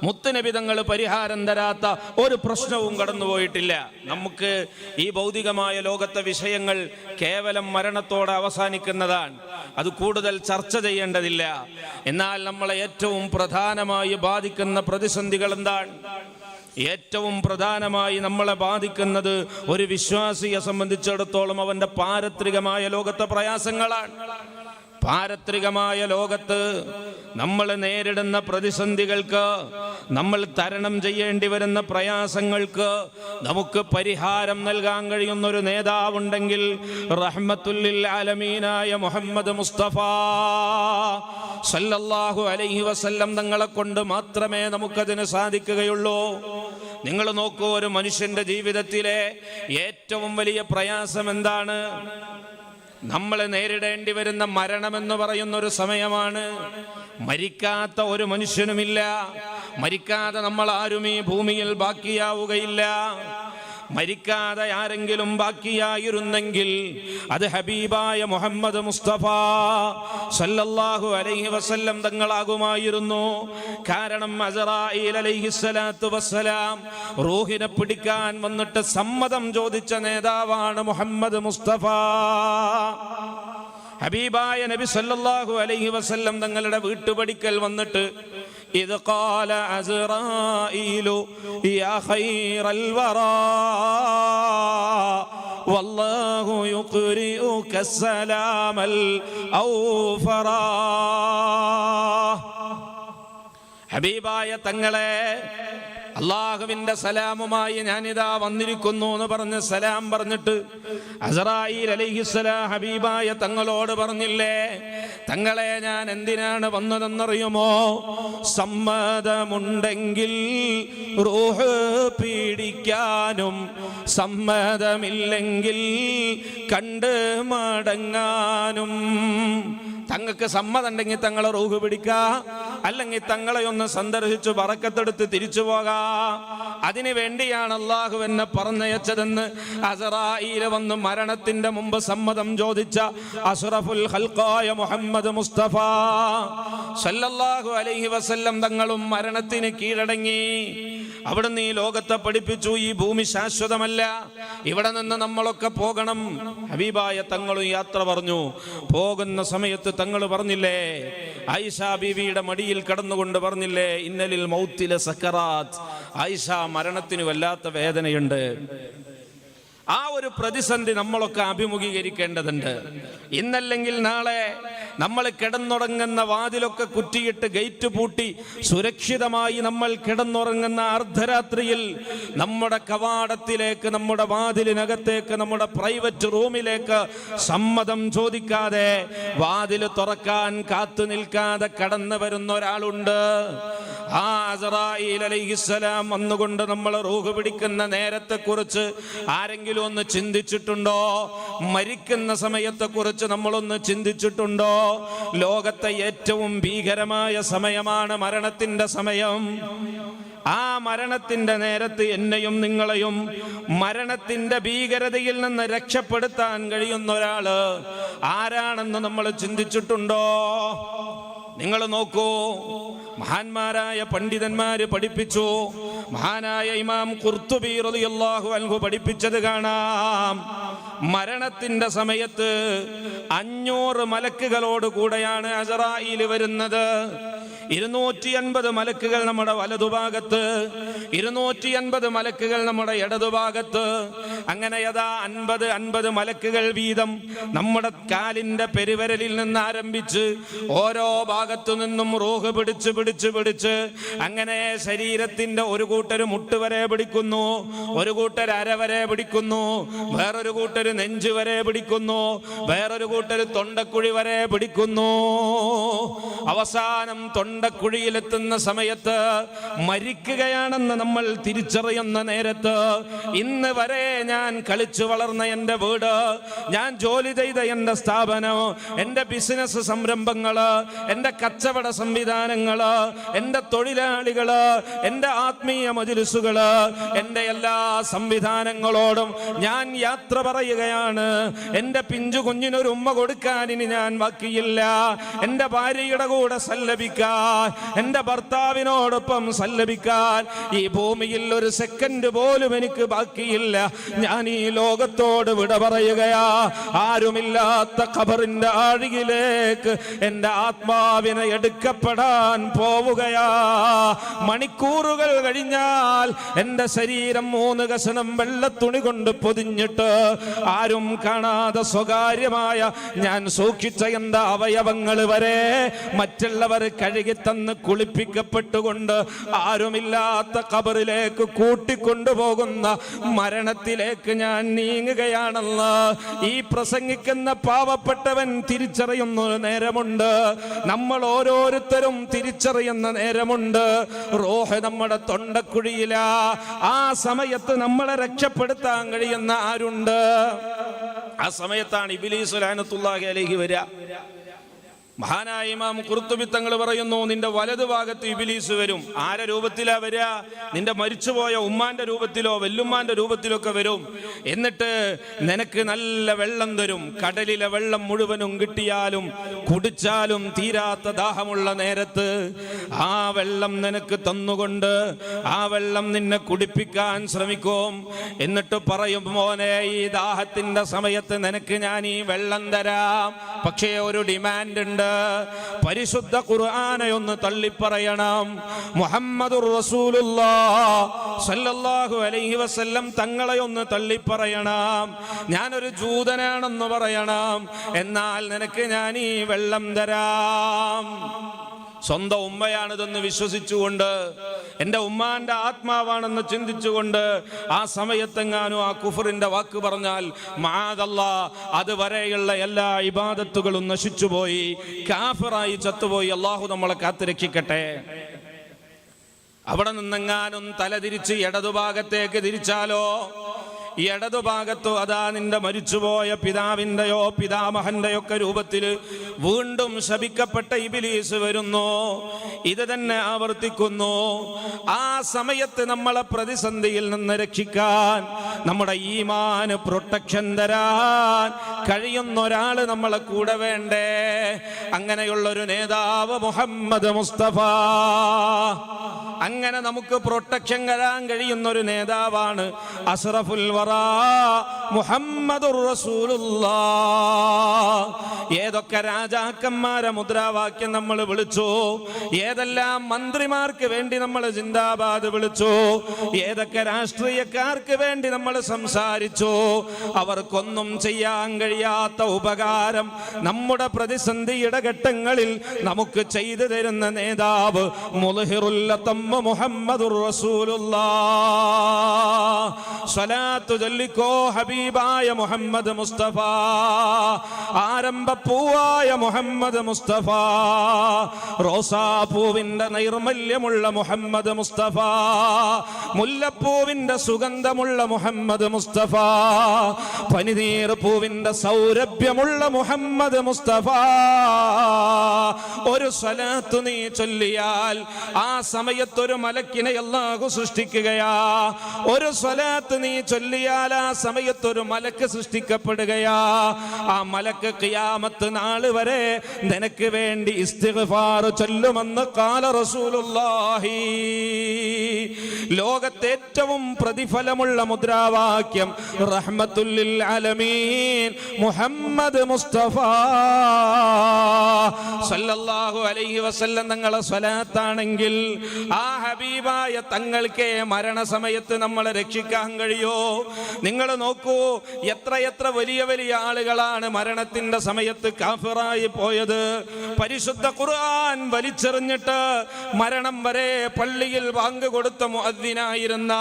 മുത്തുനബി തങ്ങൾ പരിഹാരം തരാത്ത ഒരു പ്രശ്നവും കടന്നുപോയിട്ടില്ല. നമുക്ക് ഈ ഭൗതികമായ ലോകത്തെ വിഷയങ്ങൾ കേവലം മരണത്തോടെ അവസാനിക്കുന്നതാണ്. അത് കൂടുതൽ ചർച്ച ചെയ്യേണ്ടതില്ല. എന്നാൽ നമ്മളെ ഏറ്റവും പ്രധാനമായി ബാധിക്കുന്ന പ്രതിസന്ധികൾ എന്താണ്? ഏറ്റവും പ്രധാനമായി നമ്മളെ ബാധിക്കുന്നത് ഒരു വിശ്വാസിയെ സംബന്ധിച്ചിടത്തോളം അവന്റെ പാരത്രികമായ ലോകത്തെ പ്രയാസങ്ങളാണ്. പാരത്രികമായ ലോകത്ത് നമ്മൾ നേരിടുന്ന പ്രതിസന്ധികൾക്ക്, നമ്മൾ തരണം ചെയ്യേണ്ടി വരുന്ന പ്രയാസങ്ങൾക്ക് നമുക്ക് പരിഹാരം നൽകാൻ കഴിയുന്ന ഒരു നേതാവുണ്ടെങ്കിൽ റഹ്മത്തുല്ലിൽ ആലമീനായ മുഹമ്മദ് മുസ്തഫ സല്ലല്ലാഹു അലൈഹി വസല്ലം തങ്ങളെ കൊണ്ട് മാത്രമേ നമുക്കതിന് സാധിക്കുകയുള്ളൂ. നിങ്ങൾ നോക്കൂ, ഒരു മനുഷ്യന്റെ ജീവിതത്തിലെ ഏറ്റവും വലിയ പ്രയാസം എന്താണ്? നമ്മൾ നേരിടേണ്ടി വരുന്ന മരണമെന്ന് പറയുന്ന ഒരു സമയമാണ്. മരിക്കാത്ത ഒരു മനുഷ്യനുമില്ല. മരിക്കാതെ നമ്മൾ ആരും ഈ ഭൂമിയിൽ ബാക്കിയാവുകയില്ല. മരിക്കാതെ ആരെങ്കിലും ബാക്കിയായിരുന്നെങ്കിൽ അത് ഹബീബായ മുഹമ്മദ് മുസ്തഫ സല്ലല്ലാഹു അലൈഹി വസല്ലം തങ്ങളാകുമായിരുന്നു. കാരണം അസ്റായീൽ അലൈഹിസ്സലാത്തു വസ്സലാം റൂഹിനെ പിടിക്കാൻ വന്നിട്ട് സമ്മതം ചോദിച്ച നേതാവാണ് മുഹമ്മദ് മുസ്തഫ. ഹബീബായ നബി സല്ലല്ലാഹു അലൈഹി വസല്ലം തങ്ങളുടെ വീട്ടുപടിക്കൽ വന്നിട്ട് ഇദ് ഖാല അസ്റായീലു യാ ഖൈറൽ വറാ വല്ലാഹു യുഖ്രിഉക സലാമൽ ഔഫറാ. ഹബീബായ തങ്ങളെ, അള്ളാഹുവിന്റെ സലാമുമായി ഞാനിതാ വന്നിരിക്കുന്നു എന്ന് പറഞ്ഞ് സലാം പറഞ്ഞിട്ട് അസ്റായീൽ അലൈഹിസ്സലാം ഹബീബായ തങ്ങളോട് പറഞ്ഞില്ലേ, തങ്ങളെ ഞാൻ എന്തിനാണ് വന്നതെന്നറിയുമോ? സമ്മതമുണ്ടെങ്കിൽ റൂഹ് പീഡിക്കാനും, സമ്മതമില്ലെങ്കിൽ കണ്ട് മടങ്ങാനും. തങ്ങൾക്ക് സമ്മതമുണ്ടെങ്കിൽ തങ്ങളെ റൂഹ് പിടിക്കുക, അല്ലെങ്കിൽ തങ്ങളെ ഒന്ന് സന്ദർശിച്ചു ബറക്കത്തെടുത്ത് തിരിച്ചു പോകാം. അതിനു വേണ്ടിയാണ് അള്ളാഹു എന്നെ പറഞ്ഞയച്ചതെന്ന് അസ്റായീൽ വന്ന് മരണത്തിന്റെ മുമ്പ് സമ്മതം ചോദിച്ച അഷ്റഫുൽ ഖൽഖായ മുഹമ്മദ് മുസ്തഫ സല്ലല്ലാഹു അലൈഹി വസല്ലം തങ്ങളും മരണത്തിന് കീഴടങ്ങി. അവിടുന്ന് ഈ ലോകത്തെ പഠിപ്പിച്ചു, ഈ ഭൂമി ശാശ്വതമല്ല, ഇവിടെ നിന്ന് നമ്മളൊക്കെ പോകണം. ഹബീബായ തങ്ങളും യാത്ര പറഞ്ഞു. പോകുന്ന സമയത്ത് തങ്ങൾ പറഞ്ഞില്ലേ, ആയിഷ ബീവിയുടെ മടിയിൽ കടന്നുകൊണ്ട് പറഞ്ഞില്ലേ, ഇന്നലിൽ മൗത്തിലെ സക്കറാത്ത്. ആയിഷ, മരണത്തിന് വല്ലാത്ത വേദനയുണ്ട്. ആ ഒരു പ്രതിസന്ധി നമ്മളൊക്കെ അഭിമുഖീകരിക്കേണ്ടതുണ്ട്. ഇന്നല്ലെങ്കിൽ നാളെ നമ്മൾ കിടന്നുറങ്ങുന്ന വാതിലൊക്കെ കുറ്റിയിട്ട് ഗേറ്റ് പൂട്ടി സുരക്ഷിതമായി നമ്മൾ കിടന്നുറങ്ങുന്ന അർദ്ധരാത്രിയിൽ നമ്മുടെ കവാടത്തിലേക്ക്, നമ്മുടെ വാതിലിനകത്തേക്ക്, നമ്മുടെ പ്രൈവറ്റ് റൂമിലേക്ക് സമ്മതം ചോദിക്കാതെ, വാതിൽ തുറക്കാൻ കാത്തു നിൽക്കാതെ കടന്നു വരുന്ന ഒരാളുണ്ട്. ആ അസ്റായീൽ അലൈഹിസ്സലാം വന്നുകൊണ്ട് നമ്മൾ റൂഹ് പിടിക്കുന്ന നേരത്തെ കുറിച്ച് ആരെങ്കിലും ഒന്ന് ചിന്തിച്ചിട്ടുണ്ടോ? മരിക്കുന്ന സമയത്തെ കുറിച്ച് നമ്മളൊന്ന് ചിന്തിച്ചിട്ടുണ്ടോ? ലോകത്തെ ഏറ്റവും ഭീകരമായ സമയമാണ് മരണത്തിന്റെ സമയം. ആ മരണത്തിന്റെ നേരത്ത് എന്നെയും നിങ്ങളെയും മരണത്തിന്റെ ഭീകരതയിൽ നിന്ന് രക്ഷപ്പെടുത്താൻ കഴിയുന്ന ഒരാള് ആരാണെന്ന് നമ്മൾ ചിന്തിച്ചിട്ടുണ്ടോ? നിങ്ങൾ നോക്കൂ, മഹാന്മാരായ പണ്ഡിതന്മാര് പഠിപ്പിച്ചു. മഹാനായ ഇമാം ഖുർത്തുബി റളിയല്ലാഹു അൻഹു പഠിപ്പിച്ചത് കാണാം. മരണത്തിന്റെ സമയത്ത് 500 മലക്കുകളോട് കൂടെയാണ് അസ്റായീൽ വരുന്നത്. 250 മലക്കുകൾ നമ്മുടെ വലതുഭാഗത്ത്, 250 മലക്കുകൾ നമ്മുടെ ഇടതുഭാഗത്ത്. അങ്ങനെ യഥാ 50 മലക്കുകൾ വീതം നമ്മുടെ കാലിന്റെ പെരുവിരലിൽ നിന്ന് ആരംഭിച്ച് ഓരോ ഭാഗത്തു നിന്നും റൂഹ് പിടിച്ച് അങ്ങനെ ശരീരത്തിന്റെ ഒരു കൂട്ടര് മുട്ട് വരെ പിടിക്കുന്നു, ഒരു കൂട്ടർ അര വരെ പിടിക്കുന്നു, വേറൊരു കൂട്ടര് നെഞ്ചു വരെ പിടിക്കുന്നു, വേറൊരു കൂട്ടര് തൊണ്ടക്കുഴി വരെ പിടിക്കുന്നു. അവസാനം തൊണ്ടക്കുഴിയിലെത്തുന്ന സമയത്ത്, മരിക്കുകയാണെന്ന് നമ്മൾ തിരിച്ചറിയുന്ന നേരത്ത്, ഇന്ന് വരെ ഞാൻ കളിച്ചു വളർന്ന എൻ്റെ വീട്, ഞാൻ ജോലി ചെയ്ത എൻ്റെ സ്ഥാപനം, എൻ്റെ ബിസിനസ് സംരംഭങ്ങള്, എൻ്റെ കച്ചവട സംവിധാനങ്ങള്, എൻ്റെ തൊഴിലാളികള്, എൻ്റെ ആത്മീയ മജ്‌ലിസുകള്, എൻ്റെ എല്ലാ സംവിധാനങ്ങളോടും ഞാൻ യാത്ര പറയുകയാണ്. എൻ്റെ പിഞ്ചു കുഞ്ഞിനൊരു ഉമ്മ കൊടുക്കാൻ ഇനി ഞാൻ ബാക്കിയില്ല. എൻ്റെ ഭാര്യയുടെ കൂടെ സല്ലപിക്കാൻ, എൻ്റെ ഭർത്താവിനോടൊപ്പം സല്ലപിക്കാൻ ഈ ഭൂമിയിൽ ഒരു സെക്കൻഡ് പോലും എനിക്ക് ബാക്കിയില്ല. ഞാൻ ഈ ലോകത്തോട് വിട പറയുകയാ. ആരുമില്ലാത്ത ഖബറിന്റെ ആഴിയിലേക്ക് എൻ്റെ ആത്മാവിനെ എടുക്കപ്പെടാൻ പോവുകയാ. മണിക്കൂറുകൾ കഴിഞ്ഞാൽ എൻ്റെ ശരീരം 3 കഷണം വെള്ളത്തുണി കൊണ്ട് പൊതിഞ്ഞിട്ട് ആരും കാണാതെ സ്വകാര്യമായ ഞാൻ സൂക്ഷിച്ച എൻ്റെ അവയവങ്ങൾ വരെ മറ്റുള്ളവർ കഴുകി തന്ന് കുളിപ്പിക്കപ്പെട്ടുകൊണ്ട് ആരുമില്ലാത്ത ഖബറിലേക്ക് കൂട്ടിക്കൊണ്ടുപോകുന്ന മരണത്തിലേക്ക് ഞാൻ നീങ്ങുകയാണെന്ന് ഈ പ്രസംഗിക്കുന്ന പാവപ്പെട്ടവൻ തിരിച്ചറിയുന്ന നേരമുണ്ട്. നമ്മൾ ഓരോരുത്തരും തിരിച്ചറിയുന്ന നേരമുണ്ട്. റൂഹ് നമ്മുടെ തൊണ്ടക്കുഴിയിലാ. ആ സമയത്ത് നമ്മളെ രക്ഷപ്പെടുത്താൻ കഴിയുന്ന ആരുണ്ട്? ആ സമയത്താണ് ഇബ്ലീസ് ലഅനത്തുല്ലാഹി അലൈഹി വരിക. മഹാനായ ഇമാം ഖുർത്തുബി തങ്ങൾ പറയുന്നു, നിന്റെ വലതുഭാഗത്ത് ഇബ്ലീസ് വരും. ആരെ രൂപത്തിലാ വരിക? നിന്റെ മരിച്ചുപോയ ഉമ്മാന്റെ രൂപത്തിലോ വെല്ലുമ്മാന്റെ രൂപത്തിലോ ഒക്കെ വരും. എന്നിട്ട് നിനക്ക് നല്ല വെള്ളം തരും. കടലിലെ വെള്ളം മുഴുവനും കിട്ടിയാലും കുടിച്ചാലും തീരാത്ത ദാഹമുള്ള നേരത്ത് ആ വെള്ളം നിനക്ക് തന്നുകൊണ്ട് ആ വെള്ളം നിന്നെ കുടിപ്പിക്കാൻ ശ്രമിക്കും. എന്നിട്ട് പറയും, മോനെ, ഈ ദാഹത്തിന്റെ സമയത്ത് നിനക്ക് ഞാൻ ഈ വെള്ളം തരാം, പക്ഷേ ഒരു ഡിമാൻഡ് ഉണ്ട്. പരിശുദ്ധ ഖുർആനെ ഒന്ന് തള്ളിപ്പറയണം. മുഹമ്മദുർ റസൂലുള്ളാഹ് സ്വല്ലല്ലാഹു അലൈഹി വസല്ലം തങ്ങളെ ഒന്ന് തള്ളിപ്പറയണം. ഞാനൊരു ജൂതനാണെന്ന് പറയണം. എന്നാൽ നിനക്ക് ഞാൻ ഈ വെള്ളം തരാം. സ്വന്തം ഉമ്മയാണിതെന്ന് വിശ്വസിച്ചുകൊണ്ട്, എൻ്റെ ഉമ്മാന്റെ ആത്മാവാണെന്ന് ചിന്തിച്ചുകൊണ്ട് ആ സമയത്തെങ്ങാനും ആ കുഫറിന്റെ വാക്ക് പറഞ്ഞാൽ മഅദല്ലാഹ് അതുവരെയുള്ള എല്ലാ ഇബാദത്തുകളും നശിച്ചുപോയി, കാഫിറായി ചത്തുപോയി. അള്ളാഹു നമ്മളെ കാത്തുരക്ഷിക്കട്ടെ. അവിടെ നിന്നെങ്ങാനും തലതിരിച്ച് ഇടതുഭാഗത്തേക്ക് തിരിച്ചാലോ, ഇടതുഭാഗത്തോ അതാ നിന്റെ മരിച്ചുപോയ പിതാവിൻ്റെയോ പിതാമഹന്റെയോ ഒക്കെ രൂപത്തിൽ വീണ്ടും ശപിക്കപ്പെട്ട ഇബ്ലീസ് വരുന്നു. ഇത് തന്നെ ആവർത്തിക്കുന്നു. ആ സമയത്ത് നമ്മളെ പ്രതിസന്ധിയിൽ നിന്ന് രക്ഷിക്കാൻ, നമ്മുടെ ഈമാന് പ്രൊട്ടക്ഷൻ തരാൻ കഴിയുന്ന ഒരാള് നമ്മളെ കൂടെ വേണ്ടേ? അങ്ങനെയുള്ളൊരു നേതാവ് മുഹമ്മദ് മുസ്തഫ. അങ്ങനെ നമുക്ക് പ്രൊട്ടക്ഷൻ തരാൻ കഴിയുന്ന ഒരു നേതാവാണ് അസ്റഫുൽ വറാ മുഹമ്മദുർ റസൂലുള്ളാഹ്. ഏതൊക്കെ രാജാക്കന്മാരെ മുദ്രാവാക്യം നമ്മൾ വിളിച്ചു, ഏതെല്ലാം മന്ത്രിമാർക്ക് വേണ്ടി നമ്മൾ ജിന്ദാബാദ് വിളിച്ചു, ഏതൊക്കെ രാഷ്ട്രീയക്കാർക്ക് വേണ്ടി നമ്മൾ സംസാരിച്ചു, അവർക്കൊന്നും ചെയ്യാൻ കഴിയാത്ത ഉപകാരം നമ്മുടെ പ്രതിസന്ധിയുടെ ഘട്ടങ്ങളിൽ നമുക്ക് ചെയ്തു തരുന്ന നേതാവ് മുൽഹിറുല്ലതമ്മ മുഹമ്മദുർ റസൂലുള്ളാഹ്. സ്വലാത്തു ചൊല്ലിക്കോ ഹബീബായ മുഹമ്മദ് മുസ്തഫ, ആരംഭപ്പൂവായ മുഹമ്മദ് മുസ്തഫ, റോസാപ്പൂവിന്റെ നൈർമല്യമുള്ള മുഹമ്മദ് മുസ്തഫ, മുല്ലപ്പൂവിന്റെ സുഗന്ധമുള്ള മുഹമ്മദ് മുസ്തഫ, പനിനീർ പൂവിന്റെ സൗരഭ്യമുള്ള മുഹമ്മദ് മുസ്തഫ. ഒരു സ്വലാത്ത് നീ ചൊല്ലിയാൽ ആ സമയത്തൊരു മലക്കിനെ അല്ലാഹു സൃഷ്ടിക്കുകയാ. ഒരു സ്വലാത്ത് നീ ചൊല്ലിയാൽ ആ സമയത്തൊരു മലക്ക് സൃഷ്ടിക്കപ്പെടുകയാ. ആ മലക്ക് ഖിയാമത്ത് നാൾ വരെ നിനക്ക് വേണ്ടി ഇസ്തിഗ്ഫാർ ചൊല്ലുമെന്ന് ഖാല റസൂലുള്ളാഹി. ലോകത്തെ ഏറ്റവും പ്രതിഫലമുള്ള മുദ്രാവാക്യം റഹ്മത്തുൽ ലിൽ ആലമീൻ മുഹമ്മദ് മുസ്തഫ സല്ലല്ലാഹു അലൈഹി വസല്ലം തങ്ങളെ സ്വലാത്താണെങ്കിൽ ആ ഹബീബായ തങ്ങൾക്ക് മരണസമയത്ത് നമ്മളെ രക്ഷിക്കാൻ കഴിയോ? നിങ്ങൾ നോക്കൂ, എത്ര വലിയ വലിയ ആളുകളാണ് മരണത്തിന്റെ സമയത്ത് കാഫിറായി പോയത്. പരിശുദ്ധ ഖുർആൻ വലിച്ചെറിഞ്ഞിട്ട് മരണം വരെ പള്ളിയിൽ ബാങ്ക് കൊടുത്ത മുഅദ്ദിനായിരുന്ന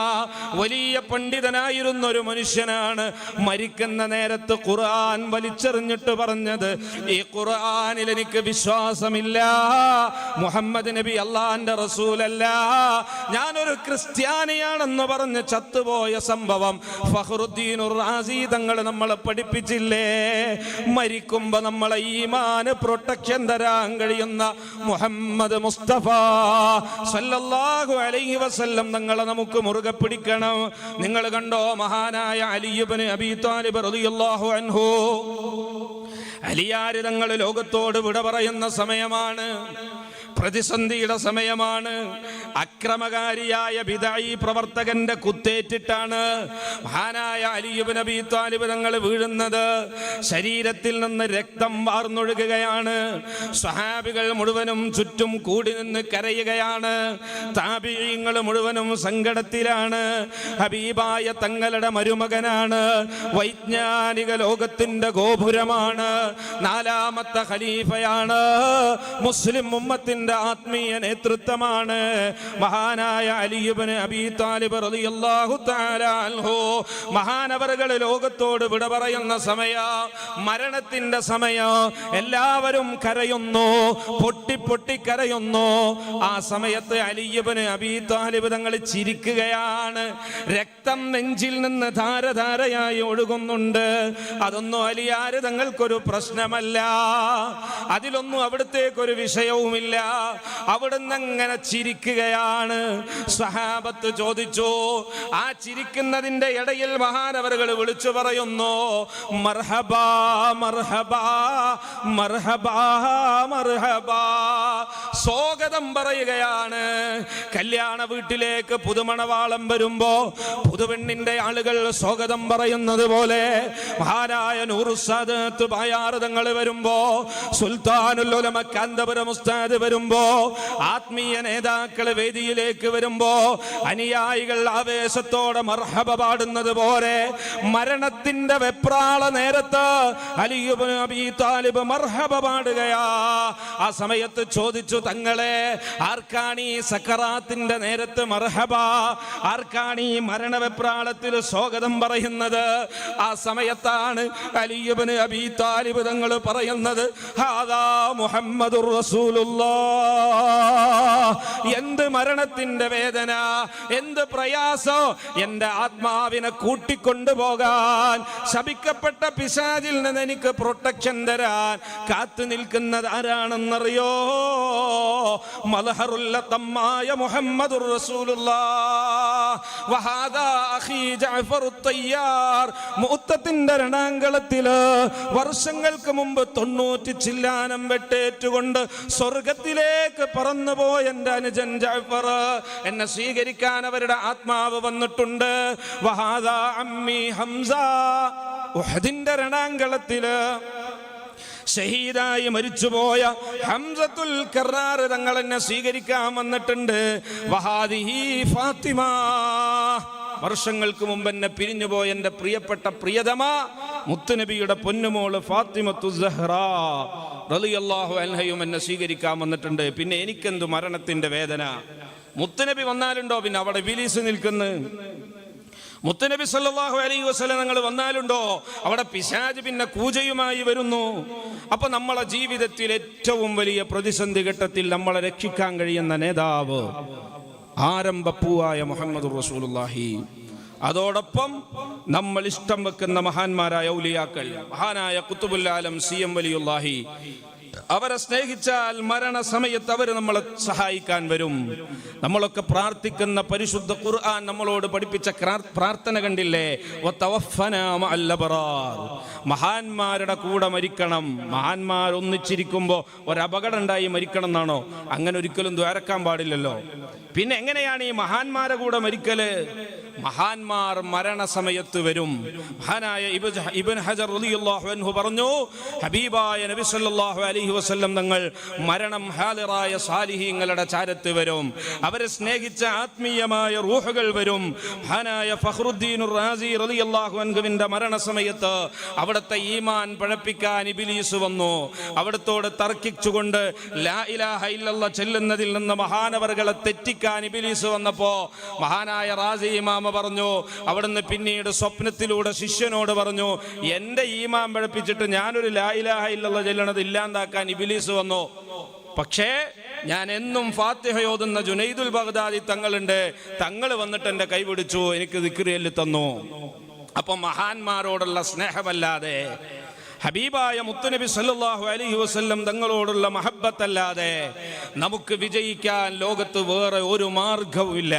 വലിയ പണ്ഡിതനായിരുന്ന ഒരു മനുഷ്യനാണ് മരിക്കുന്ന നേരത്ത് ഖുർആൻ വലിച്ചെറിഞ്ഞിട്ട് പറഞ്ഞത്, ഈ ഖുർആനിൽ എനിക്ക് വിശ്വാസമില്ല, മുഹമ്മദ് നബി അള്ളാന്റെ റസൂലല്ല, ഞാനൊരു ക്രിസ്ത്യാനിയാണെന്ന് പറഞ്ഞ് ചത്തുപോയ സംഭവം ഫഖ്റുദ്ദീനുർ റാസി തങ്ങൾ നമ്മളെ പഠിപ്പിച്ചില്ലേ? മരിക്കുമ്പോ നമ്മളെ ഈമാന് പ്രൊട്ടക്ഷൻ തരാൻ കഴിയുന്ന മുഹമ്മദ് മുസ്തഫ സല്ലല്ലാഹു അലൈഹി വസല്ലം തങ്ങളെ നമുക്ക് മുറുകെ പിടിക്കണം. നിങ്ങൾ കണ്ടോ, മഹാനായ അലി ഇബ്നു അബീ ത്വാലിബ് റളിയല്ലാഹു അൻഹു, അലിയാർ തങ്ങൾ ലോകത്തോട് വിട പറയുന്ന സമയമാണ്. പ്രതിസന്ധിയുടെ സമയമാണ്. അക്രമകാരിയായ ബിദഈ പ്രവർത്തകന്റെ കുത്തേറ്റിട്ടാണ് മഹാനായ അലി ഇബ്നു അബീ ത്വാലിബ് തങ്ങൾ വീഴുന്നത്. ശരീരത്തിൽ നിന്ന് രക്തം വാർന്നൊഴുകുകയാണ്. സ്വഹാബികൾ മുഴുവനും ചുറ്റും കൂടി നിന്ന് കരയുകയാണ്. താബിഈങ്ങൾ മുഴുവനും സങ്കടത്തിലാണ്. ഹബീബായ തങ്ങളുടെ മരുമകനാണ്. വൈജ്ഞാനിക ലോകത്തിന്റെ ഗോപുരമാണ്. നാലാമത്തെ ഖലീഫയാണ്. മുസ്ലിം ഉമ്മത്തിന്റെ ആത്മീയ നേതൃത്വമാണ് മഹാനായ അലി ഇബ്നു അബീ ത്വാലിബ് റളിയല്ലാഹു തആല അൻഹു. മഹാനവറുകൾ ലോകത്തോട് വിട പറയുന്ന സമയ, മരണത്തിന്റെ സമയം, എല്ലാവരും കരയുന്നു, പൊട്ടി പൊട്ടി കരയുന്നു. ആ സമയത്ത് അലി ഇബ്നു അബീ ത്വാലിബ് തങ്ങൾ ചിരിക്കുകയാണ്. രക്തം നെഞ്ചിൽ നിന്ന് ധാരധാരയായി ഒഴുകുന്നുണ്ട്. അതൊന്നും അലിയാര് തങ്ങൾക്കൊരു പ്രശ്നമല്ല, അതിലൊന്നും അവിടത്തേക്കൊരു വിഷയവുമില്ല. അവിടുന്ന് അങ്ങനെ ചിരിക്കുകയാണ്. സ്വഹാബത്ത് ചോദിച്ചു. ആ ചിരിക്കുന്നതിന്റെ ഇടയിൽ മഹാനവറുകൾ വിളിച്ചു പറയുന്നു, മർഹബാ മർഹബാ മർഹബാ മർഹബാ. സ്വാഗതം പറയുകയാണ്. കല്യാണ വീട്ടിലേക്ക് പുതുമണവാളം വരുമ്പോ പുതുപെണ്ണിന്റെ ആളുകൾ സ്വാഗതം പറയുന്നത് പോലെ മഹാനായ നൂറുസാദത്ത് ബായാർ തങ്ങൾ വരുമ്പോ, സുൽത്താനുൽ ഉലമ കാന്തപുരം ഉസ്താദ് വരുമ്പോ, ആത്മീയ നേതാക്കൾ വേദിയിലേക്ക് വരുമ്പോ അനുയായികൾ ആവേശത്തോടെ മർഹബ പാടുന്നത് പോലെ മരണത്തിന്റെ വെപ്രാള നേരത്ത് അലി ഇബ്നു അബീ ത്വാലിബ് മർഹബ പാടുകയാ. ആ സമയത്ത് ചോദിച്ചു, തങ്ങളെ ആർക്കാണ് ഈ സക്കറാത്തിന്റെ നേരത്ത് മർഹബ, ആർക്കാണ് ഈ മരണവെപ്രാളത്തിൽ സ്വാഗതം പറയുന്നത്? ആ സമയത്താണ് അലി ഇബ്നു അബീ ത്വാലിബ് തങ്ങൾ പറയുന്നത്, ഹാദാ മുഹമ്മദുർ റസൂലുള്ളാഹ്. എന്ത് മരണത്തിന്റെ വേദന, എന്ത് പ്രയാസോ! എന്റെ ആത്മാവിനെ കൂട്ടിക്കൊണ്ടുപോകാൻ ശപിക്കപ്പെട്ട പിശാചിൽ നിന്ന് എനിക്ക് പ്രൊട്ടക്ഷൻ തരാൻ കാത്തു നിൽക്കുന്നത് ആരാണെന്നറിയോ? മൽഹറുല്ലതമായ മുഹമ്മദുർ റസൂലുള്ളാഹ്. വഹാദാ അഖീ ജഅഫറുത് തയ്യാർ. മുഅത്തത്തിന്റെ രണാങ്കളത്തില് വർഷങ്ങൾക്ക് മുമ്പ് 90 ചില്ലാനം വെട്ടേറ്റുകൊണ്ട് സ്വർഗത്തിലേക്ക് പറന്നുപോയ എന്റെ അനുജൻ ജഅഫർ, എന്നെ സ്വീകരിക്കാൻ അവരുടെ ആത്മാവ് വന്നിട്ടുണ്ട്. വഹാദാ അമ്മി ഹംസ. ഉഹദിന്റെ രണാങ്കളത്തില് ഷഹീദായി മരിച്ചുപോയ ഹംസത്തുൽ കറാർ തങ്ങൾ എന്നെ സ്വീകരിക്കാൻ വന്നിട്ടുണ്ട്. വഹാദിഹി ഫാത്തിമ. വർഷങ്ങൾക്ക് മുമ്പ് എന്നെ പിരിഞ്ഞുപോയ എൻ്റെ പ്രിയപ്പെട്ട പ്രിയതമ മുത്തുനബിയുടെ പൊന്നുമോള് ഫാത്തിമത്തു സഹ്റാ റളിയല്ലാഹു അൻഹയും എന്നെ സ്വീകരിക്കാൻ വന്നിട്ടുണ്ട്. പിന്നെ എനിക്കെന്തു മരണത്തിന്റെ വേദന? മുത്തുനബി വന്നാലുണ്ടോ പിന്നെ അവിടെ ഇബ്ലീസ് നിൽക്കുന്നു? മുത്തുനബി സല്ലല്ലാഹു അലൈഹി വസല്ലം തങ്ങൾ വന്നാലുണ്ടോ അവിടെ പിശാച് പിന്നെ കൂജയുമായി വരുന്നു? അപ്പൊ നമ്മളെ ജീവിതത്തിൽ ഏറ്റവും വലിയ പ്രതിസന്ധി ഘട്ടത്തിൽ നമ്മളെ രക്ഷിക്കാൻ കഴിയുന്ന നേതാവ് ആരംഭപ്പൂവായ മുഹമ്മദുർ റസൂലുള്ളാഹി. അതോടൊപ്പം നമ്മൾ ഇഷ്ടം വെക്കുന്ന മഹാന്മാരായ ഔലിയാക്കൾ, മഹാനായ ഖുതുബുൽ ആലം CM വലിയുല്ലാഹി, അവരെ സ്നേഹിച്ചാൽ മരണസമയത്ത് അവർ നമ്മളെ സഹായിക്കാൻ വരും. നമ്മളൊക്കെ പ്രാർത്ഥിക്കുന്ന പരിശുദ്ധ ഖുർആൻ നമ്മളോട് പഠിപ്പിച്ച പ്രാർത്ഥന കണ്ടില്ലേ? വതവഫനാ മഅൽ അബ്റാർ. മഹാന്മാരുടെ കൂടെ മരിക്കണം. മഹാന്മാർ ഒന്നിച്ചിരിക്കുമ്പോൾ ഒരപകടം ഉണ്ടായി മരിക്കണം എന്നാണോ? അങ്ങനെ ഒരിക്കലും ദ്വാരക്കാൻ പാടില്ലല്ലോ. പിന്നെ എങ്ങനെയാണ് ഈ മഹാന്മാരുടെ കൂടെ മരിക്കല്? മഹാന്മാർ മരണസമയത്ത് വരും. മഹാനായ ഇബ്നു ഹജർ റളിയല്ലാഹു അൻഹു പറഞ്ഞു, ഹബീബായ നബി സല്ലല്ലാഹു അലൈഹി വസല്ലം തങ്ങൾ മരണം ഹാദിറായ സാലിഹീങ്ങളുടെ ചാരത്ത് വരും. അവരെ സ്നേഹിച്ച ആത്മീയമായ റൂഹുകൾ വരും. മഹാനായ ഫഖ്റുദ്ദീൻ റാസി റളിയല്ലാഹു അൻഹുവിന്റെ മരണസമയത്ത് അവിടുത്തെ ഈമാൻ പഴപ്പിക്കാൻ ഇബ്ലീസ് വന്നു. അവിടത്തോട് തർക്കിച്ചുകൊണ്ട് ലാ ഇലാഹ ഇല്ലല്ലാഹ് ചെല്ലുന്നതിൽ നിന്ന് മഹാനവറുകളെ തെറ്റിക്കാൻ ഇബ്ലീസ് വന്നപ്പോ മഹാനായ റാസി ഇമാം പറഞ്ഞു, അവിടുന്ന് പിന്നീട് സ്വപ്നത്തിലൂടെ ശിഷ്യനോട് പറഞ്ഞു, എന്റെ ഈമാൻ പഴപ്പിച്ചിട്ട് ഞാനൊരു ലാ ഇലാഹ ഇല്ലല്ലാഹ് ചെല്ലണത് ഇല്ലാണ്ടാക്കാൻ ഇബ്ലീസ് വന്നു. പക്ഷേ ഞാൻ എന്നും ഫാത്തിഹ ഓതുന്ന ജുനൈദുൽ ബഗ്ദാദി തങ്ങളുണ്ട്, തങ്ങൾ വന്നിട്ട് എന്റെ കൈപിടിച്ചു, എനിക്ക് ദിക്ർ ചൊല്ലി തന്നു. അപ്പൊ മഹാന്മാരോടുള്ള സ്നേഹമല്ലാതെ, ഹബീബായ മുത്തുനബി സല്ലല്ലാഹു അലൈഹി വസല്ലം തങ്ങളോടുള്ള മഹബ്ബത്തല്ലാതെ നമുക്ക് വിജയിക്കാൻ ലോകത്ത് വേറെ ഒരു മാർഗവുമില്ല.